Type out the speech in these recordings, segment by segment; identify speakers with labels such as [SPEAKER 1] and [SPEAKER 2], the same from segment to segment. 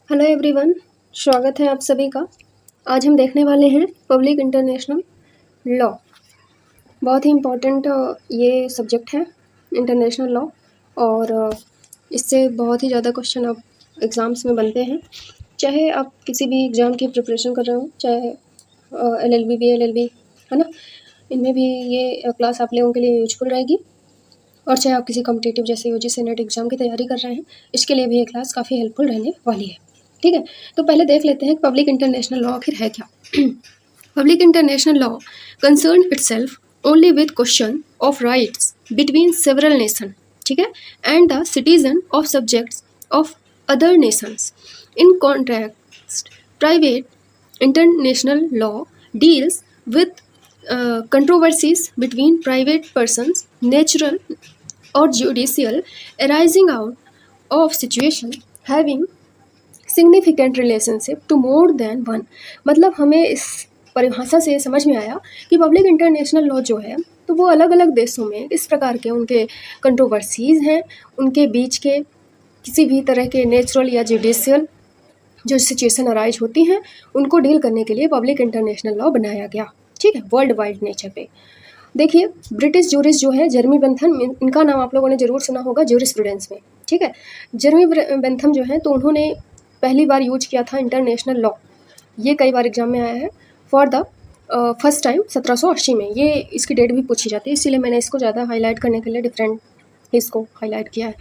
[SPEAKER 1] Hello everyone, स्वागत है आप सभी का। आज हम देखने वाले हैं पब्लिक इंटरनेशनल लॉ। बहुत ही इम्पोर्टेंट ये सब्जेक्ट है इंटरनेशनल लॉ, और इससे बहुत ही ज़्यादा क्वेश्चन अब एग्ज़ाम्स में बनते हैं। चाहे आप किसी भी एग्ज़ाम की प्रिपरेशन कर रहे हो, चाहे LLB BLLB, है ना, इनमें भी ये क्लास आप लोगों के लिए यूजफुल रहेगी। और चाहे आप किसी कॉम्पिटिटिव जैसे UGC नेट एग्ज़ाम की तैयारी कर रहे हैं, इसके लिए भी ये क्लास काफ़ी हेल्पफुल रहने वाली है। ठीक है, तो पहले देख लेते हैं पब्लिक इंटरनेशनल लॉ आखिर है क्या। Public international law concern itself only with question of rights between several nation, ठीक है, and the citizen of subjects of other Nations. In contrast, private international law deals with controversies between private persons, natural or judicial, arising out of situation having significant relationship to more than one। मतलब हमें इस परिभाषा से समझ में आया कि public international law जो है तो वो अलग अलग देशों में इस प्रकार के उनके कंट्रोवर्सीज हैं, उनके बीच के किसी भी तरह के नेचुरल या जुडिशियल जो सिचुएशन अराइज होती हैं उनको डील करने के लिए पब्लिक इंटरनेशनल लॉ बनाया गया। ठीक है, वर्ल्ड वाइड नेचर पे। देखिए, ब्रिटिश जूरिस्ट जो है जर्मी बेंथम, इनका नाम आप लोगों ने ज़रूर सुना होगा जूरिस्प्रूडेंस में। ठीक है, जर्मी बेंथम जो है तो उन्होंने पहली बार यूज किया था इंटरनेशनल लॉ। ये कई बार एग्जाम में आया है फॉर द फर्स्ट टाइम 1780 में। ये इसकी डेट भी पूछी जाती है, इसीलिए मैंने इसको ज़्यादा हाईलाइट करने के लिए डिफरेंट इसको हाईलाइट किया है।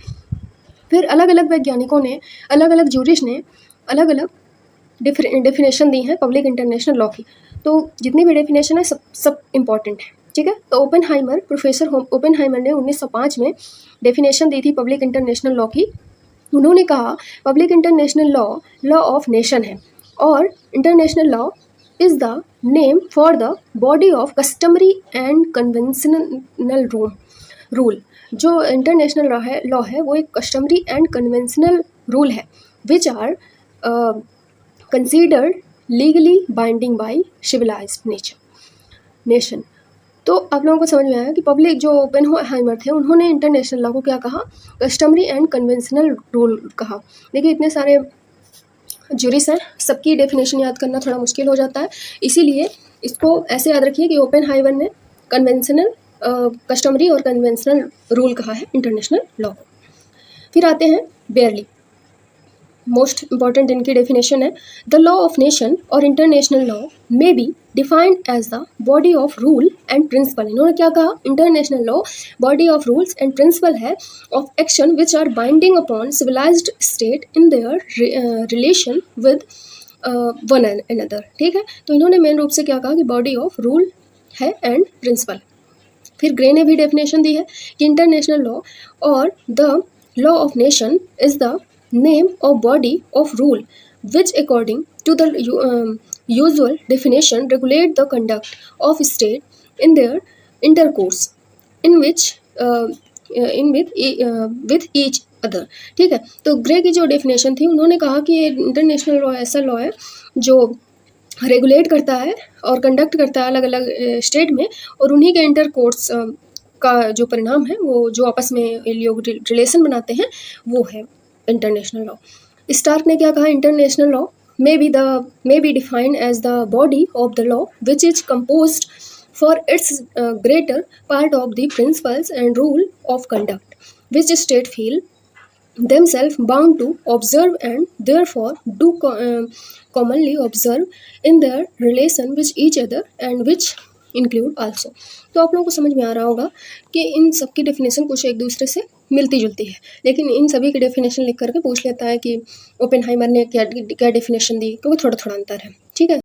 [SPEAKER 1] फिर अलग अलग वैज्ञानिकों ने, अलग अलग जूरिस्ट ने अलग अलग डेफिनेशन दी हैं पब्लिक इंटरनेशनल लॉ की। तो जितनी भी डेफिनेशन है सब इम्पॉर्टेंट है। ठीक है, तो ओपेनहाइमर, प्रोफेसर ओपेनहाइमर ने 1905 में डेफिनेशन दी थी पब्लिक इंटरनेशनल लॉ की। उन्होंने कहा public international law law of nation है, और international law is the name for the body of customary and conventional rule. जो इंटरनेशनल लॉ है वो एक कस्टमरी एंड कन्वेंशनल रूल है which are considered legally binding by civilised nation. तो आप लोगों को समझ में आया कि पब्लिक जो ओपेनहाइमर थे उन्होंने इंटरनेशनल लॉ को क्या कहा, कस्टमरी एंड कन्वेंशनल रूल कहा। देखिए, इतने सारे जूरिस्ट हैं, सबकी डेफिनेशन याद करना थोड़ा मुश्किल हो जाता है, इसीलिए इसको ऐसे याद रखिए कि ओपेनहाइमर ने कन्वेंशनल, कस्टमरी और कन्वेंशनल रूल कहा है इंटरनेशनल लॉ को। फिर आते हैं बेयरली, मोस्ट इंपॉर्टेंट इनकी डेफिनेशन है, द लॉ ऑफ नेशन और international law may be defined as the body of rule and principle. इन्होंने क्या कहा, international law body of rules and principle है of action which are binding upon civilised state in their relation with one another. ठीक है, तो इन्होंने main रूप से क्या कहा कि बॉडी ऑफ रूल है एंड प्रिंसिपल। फिर ग्रे ने भी डेफिनेशन दी है कि इंटरनेशनल लॉ और the law of nation is the name or body of rule which according to the usual definition regulate the conduct of state in their intercourse in which with each other। ठीक है, तो grey की जो definition थी उन्होंने कहा कि international law ऐसा लॉ है जो रेगुलेट करता है और कंडक्ट करता है अलग अलग स्टेट में, और उन्हीं के इंटरकोर्स का जो परिणाम है, वो जो आपस में लोग रिलेशन बनाते हैं, वो है इंटरनेशनल लॉ। स्टार्क ने क्या कहा, international law may be defined as the body of the law which is composed for its greater part of the principles and rule of conduct which state feel themselves bound to observe and therefore do commonly observe in their relation with each other and which include also. तो आप लोगों को समझ में आ रहा होगा कि इन सब की डेफिनेशन कुछ एक दूसरे से मिलती जुलती है, लेकिन इन सभी की डेफिनेशन लिख करके पूछ लेता है कि ओपेनहाइमर ने क्या डेफिनेशन दी, क्योंकि थोड़ा थोड़ा अंतर है। ठीक है।